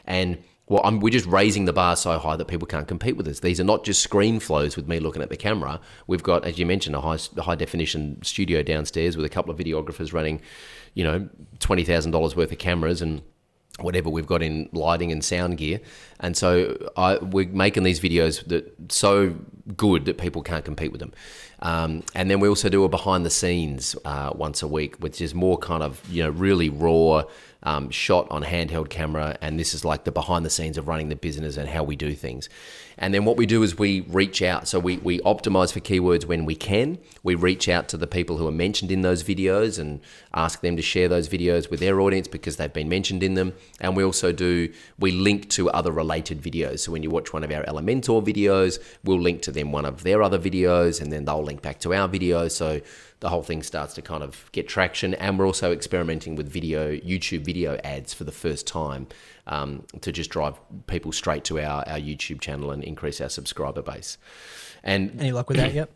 And we're just raising the bar so high that people can't compete with us. These are not just screen flows with me looking at the camera. We've got, as you mentioned, a high definition studio downstairs with a couple of videographers running, $20,000 worth of cameras and whatever we've got in lighting and sound gear. And so we're making these videos that so good that people can't compete with them. And then we also do a behind the scenes once a week, which is more kind of, really raw, shot on handheld camera. And this is like the behind the scenes of running the business and how we do things. And then what we do is we reach out. So we optimize for keywords when we can. We reach out to the people who are mentioned in those videos and ask them to share those videos with their audience because they've been mentioned in them. And we also we link to other related videos. So when you watch one of our Elementor videos, we'll link to them one of their other videos, and then they'll link back to our video. So the whole thing starts to kind of get traction. And we're also experimenting with YouTube video ads for the first time to just drive people straight to our YouTube channel and increase our subscriber base. And any luck with that yet?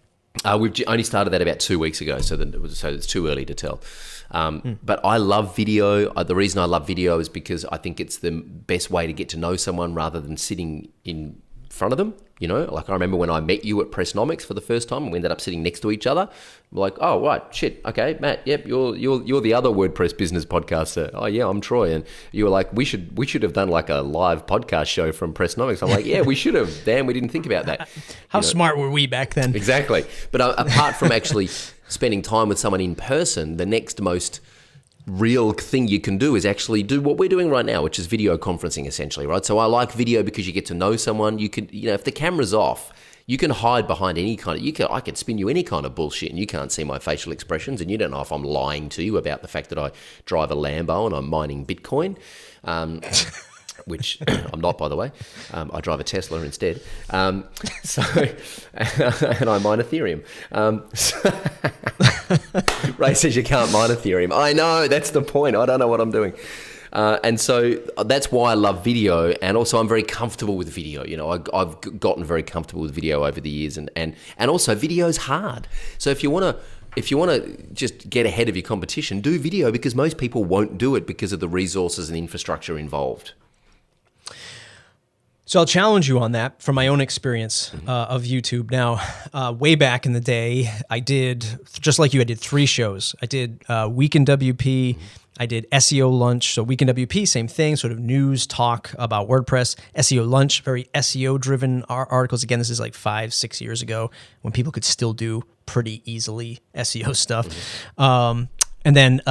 We've only started that about 2 weeks ago, so it's too early to tell. But I love video. The reason I love video is because I think it's the best way to get to know someone rather than sitting in front of them. Like I remember when I met you at Pressnomics for the first time and we ended up sitting next to each other. We're like, oh, right, shit, okay, Matt, yep, you're the other WordPress business podcaster. Oh, yeah, I'm Troy. And you were like, we should have done like a live podcast show from Pressnomics. I'm like, yeah, we should have. Damn, we didn't think about that. How smart were we back then? Exactly. But apart from actually spending time with someone in person, the next most real thing you can do is actually do what we're doing right now, which is video conferencing essentially, right? So I like video because you get to know someone. You can, if the camera's off, you can hide behind any kind of, I could spin you any kind of bullshit and you can't see my facial expressions and you don't know if I'm lying to you about the fact that I drive a Lambo and I'm mining Bitcoin. Which I'm not, by the way. I drive a Tesla instead. And I mine Ethereum. Ray says you can't mine Ethereum. I know, that's the point. I don't know what I'm doing. And so that's why I love video. And also I'm very comfortable with video. I've gotten very comfortable with video over the years. And also video's hard. So if you want to just get ahead of your competition, do video because most people won't do it because of the resources and infrastructure involved. So I'll challenge you on that from my own experience of YouTube. Now, way back in the day, I did, just like you, I did 3 shows. I did Week in WP, I did SEO Lunch. So Week in WP, same thing, sort of news talk about WordPress. SEO Lunch, very SEO-driven articles. Again, this is like 5-6 years ago when people could still do pretty easily SEO stuff. And then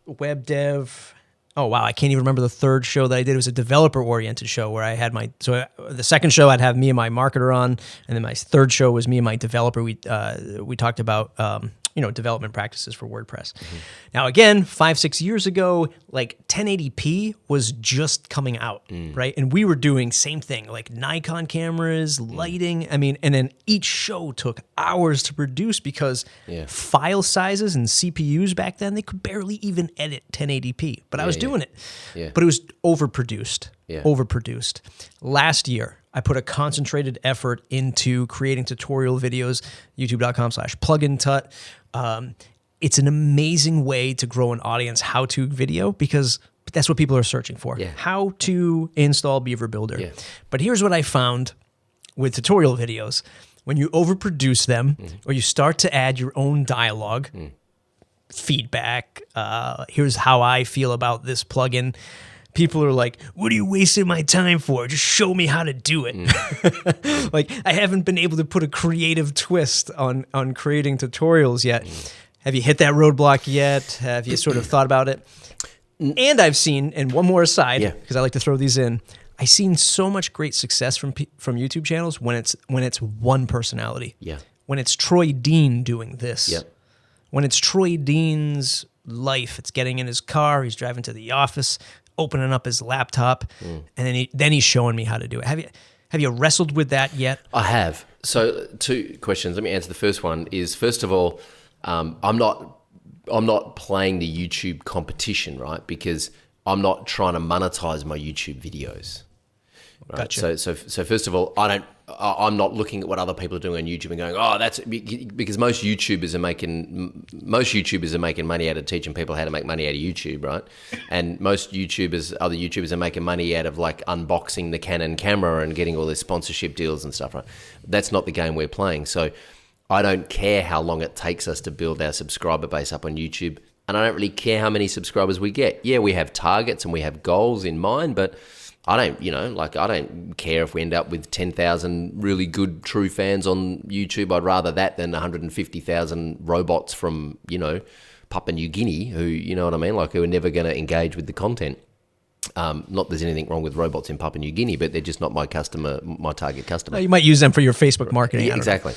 Web Dev. Oh, wow. I can't even remember the third show that I did. It was a developer-oriented show where I had the second show I'd have me and my marketer on, and then my third show was me and my developer. We talked about, development practices for WordPress. Now, again, 5-6 years ago, like 1080p was just coming out, right? And we were doing same thing, like Nikon cameras, lighting. I mean, and then each show took hours to produce because file sizes and CPUs back then, they could barely even edit 1080p. But I was doing it. Yeah. But it was overproduced. Yeah. Overproduced. Last year, I put a concentrated effort into creating tutorial videos, youtube.com/plugintut. It's an amazing way to grow an audience how-to video because that's what people are searching for. Yeah. How to install Beaver Builder. Yeah. But here's what I found with tutorial videos. When you overproduce them or you start to add your own dialogue, feedback, here's how I feel about this plugin, people are like, what are you wasting my time for? Just show me how to do it. Like, I haven't been able to put a creative twist on creating tutorials yet. Have you hit that roadblock yet? Have you sort of thought about it? And I've seen, and one more aside, because I like to throw these in, I've seen so much great success from YouTube channels when it's one personality. Yeah. When it's Troy Dean doing this. Yeah. When it's Troy Dean's life, it's getting in his car, he's driving to the office, opening up his laptop, and then he's showing me how to do it. Have you wrestled with that yet? I have. So 2 questions. Let me answer the first one. Is first of all, I'm not playing the YouTube competition, right? Because I'm not trying to monetize my YouTube videos. Right? Gotcha. So first of all, I'm not looking at what other people are doing on YouTube and going, oh, that's because most YouTubers are making money out of teaching people how to make money out of YouTube, right? And most other YouTubers are making money out of like unboxing the Canon camera and getting all their sponsorship deals and stuff, right? That's not the game we're playing. So I don't care how long it takes us to build our subscriber base up on YouTube, and I don't really care how many subscribers we get. Yeah, we have targets and we have goals in mind, but I don't care if we end up with 10,000 really good true fans on YouTube. I'd rather that than 150,000 robots from, Papua New Guinea who, you know what I mean? Like, who are never going to engage with the content. Not there's anything wrong with robots in Papua New Guinea, but they're just not my target customer. You might use them for your Facebook marketing. Yeah, exactly.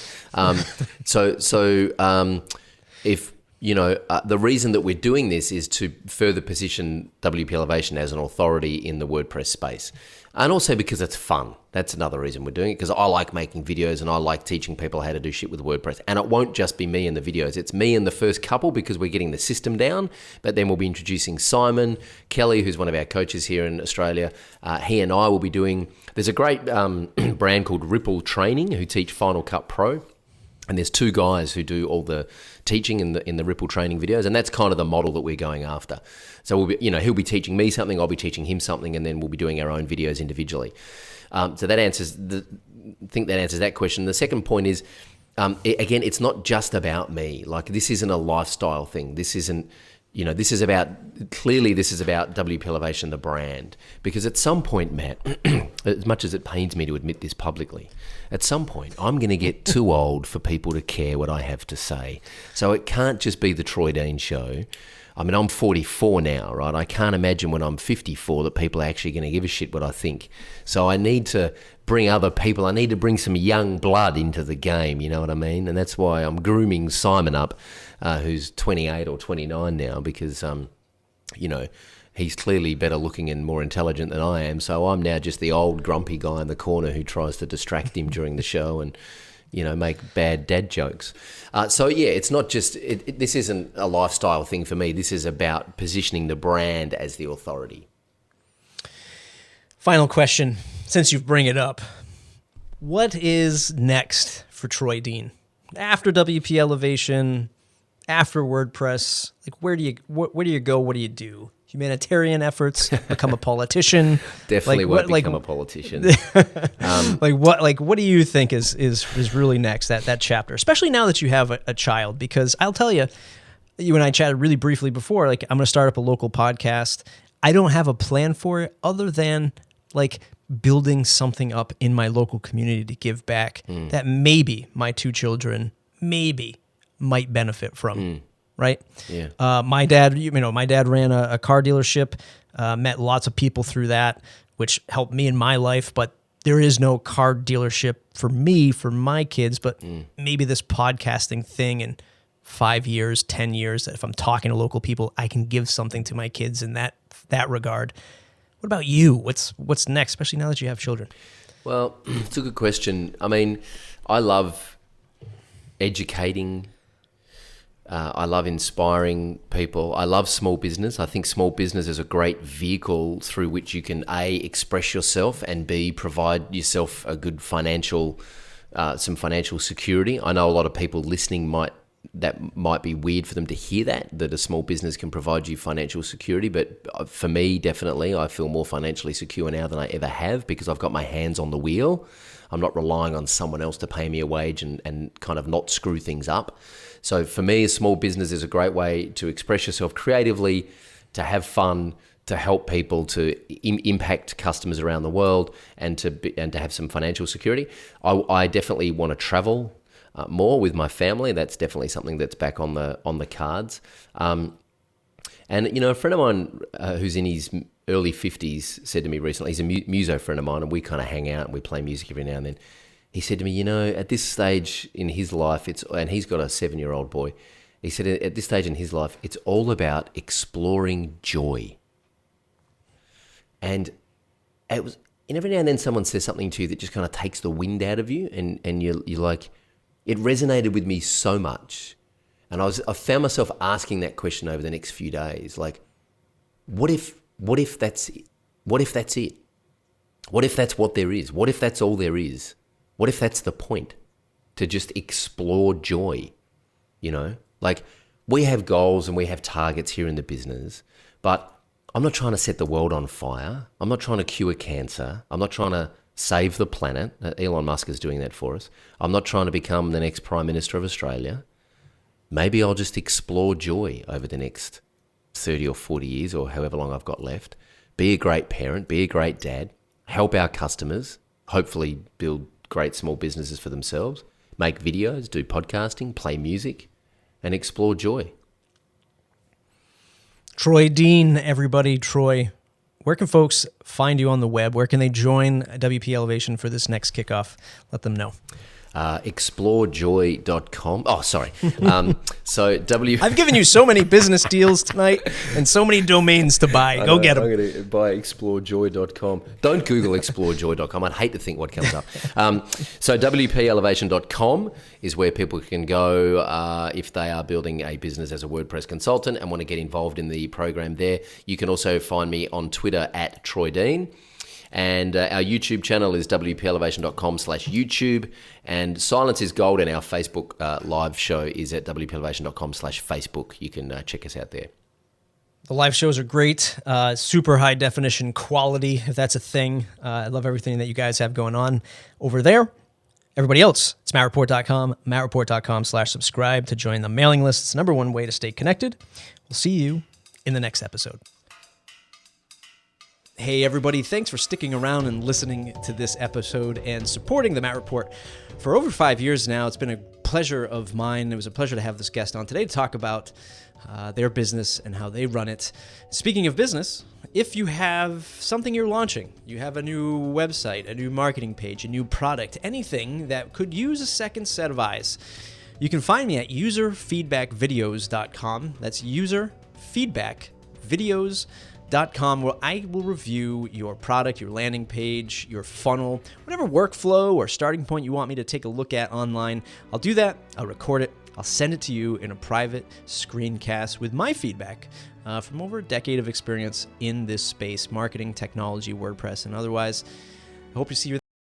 If the reason that we're doing this is to further position WP Elevation as an authority in the WordPress space. And also because it's fun. That's another reason we're doing it, because I like making videos and I like teaching people how to do shit with WordPress. And it won't just be me in the videos. It's me in the first couple because we're getting the system down, but then we'll be introducing Simon Kelly, who's one of our coaches here in Australia. He and I will be doing, there's a great brand called Ripple Training who teach Final Cut Pro. And there's 2 guys who do all the teaching in the Ripple training videos, and that's kind of the model that we're going after. So we'll be, he'll be teaching me something, I'll be teaching him something, and then we'll be doing our own videos individually. So that answers that question. The second point is, again, it's not just about me. Like, this isn't a lifestyle thing. This isn't. This is about WP Elevation, the brand. Because at some point, Matt, as much as it pains me to admit this publicly, at some point I'm going to get too old for people to care what I have to say. So it can't just be the Troy Dean show. I mean, I'm 44 now, right? I can't imagine when I'm 54 that people are actually going to give a shit what I think. So I need to bring other people. I need to bring some young blood into the game, you know what I mean? And that's why I'm grooming Simon up, who's 28 or 29 now, because, he's clearly better looking and more intelligent than I am. So I'm now just the old grumpy guy in the corner who tries to distract him during the show and, make bad dad jokes. It's not just, this isn't a lifestyle thing for me. This is about positioning the brand as the authority. Final question, since you bring it up. What is next for Troy Dean? After WP Elevation, after WordPress, like where do you go? What do you do? Humanitarian efforts, become a politician. Definitely won't become a politician. What do you think is really next, that chapter, especially now that you have a child? Because I'll tell you, you and I chatted really briefly before, like, I'm going to start up a local podcast. I don't have a plan for it other than like building something up in my local community to give back that maybe my 2 children might benefit from. Right? Yeah. My dad ran a car dealership, met lots of people through that, which helped me in my life, but there is no car dealership for me, for my kids, but maybe this podcasting thing in 5 years, 10 years, that if I'm talking to local people, I can give something to my kids in that regard. What about you? What's next, especially now that you have children? Well, it's a good question. I mean, I love educating. I love inspiring people. I love small business. I think small business is a great vehicle through which you can A, express yourself, and B, provide yourself a good some financial security. I know a lot of people listening might be weird for them to hear that a small business can provide you financial security. But for me, definitely, I feel more financially secure now than I ever have because I've got my hands on the wheel. I'm not relying on someone else to pay me a wage and kind of not screw things up. So for me, a small business is a great way to express yourself creatively, to have fun, to help people, to impact customers around the world, and to have some financial security. I definitely want to travel more with my family. That's definitely something that's back on the cards. And a friend of mine who's in his early 50s said to me recently, he's a muso friend of mine, and we kind of hang out and we play music every now and then. He said to me, at this stage in his life, and he's got a 7-year-old boy, he said at this stage in his life, it's all about exploring joy. And it was, And every now and then someone says something to you that just kind of takes the wind out of you, and you're like, it resonated with me so much. And I found myself asking that question over the next few days. Like, what if that's it? What if that's it? What if that's what there is? What if that's all there is? What if that's the point? To just explore joy, Like, we have goals and we have targets here in the business, but I'm not trying to set the world on fire. I'm not trying to cure cancer. I'm not trying to save the planet. Elon Musk is doing that for us. I'm not trying to become the next Prime Minister of Australia. Maybe I'll just explore joy over the next 30 or 40 years or however long I've got left. Be a great parent, be a great dad, help our customers, hopefully build great small businesses for themselves, make videos, do podcasting, play music, and explore joy. Troy Dean, everybody. Troy, where can folks find you on the web? Where can they join WP Elevation for this next kickoff? Let them know. Explorejoy.com. Oh, sorry. I've given you so many business deals tonight and so many domains to buy. Go get them. I'm going to buy explorejoy.com. Don't Google explorejoy.com. I'd hate to think what comes up. So WPElevation.com is where people can go if they are building a business as a WordPress consultant and want to get involved in the program there. You can also find me on Twitter at Troy Dean. And our YouTube channel is WPElevation.com/YouTube. And Silence is Gold, and our Facebook live show is at WPElevation.com/Facebook. You can check us out there. The live shows are great, super high definition quality, if that's a thing. I love everything that you guys have going on over there. Everybody else, it's mattreport.com, mattreport.com/subscribe to join the mailing list. It's the number one way to stay connected. We'll see you in the next episode. Hey everybody, thanks for sticking around and listening to this episode and supporting the Matt Report for over 5 years now. It's been a pleasure of mine. It was a pleasure to have this guest on today to talk about their business and how they run it. Speaking of business, if you have something you're launching, you have a new website, a new marketing page, a new product, anything that could use a second set of eyes, you can find me at userfeedbackvideos.com. That's userfeedbackvideos.com, where I will review your product, your landing page, your funnel, whatever workflow or starting point you want me to take a look at online. I'll do that. I'll record it. I'll send it to you in a private screencast with my feedback from over a decade of experience in this space, marketing, technology, WordPress, and otherwise. I hope to see you there.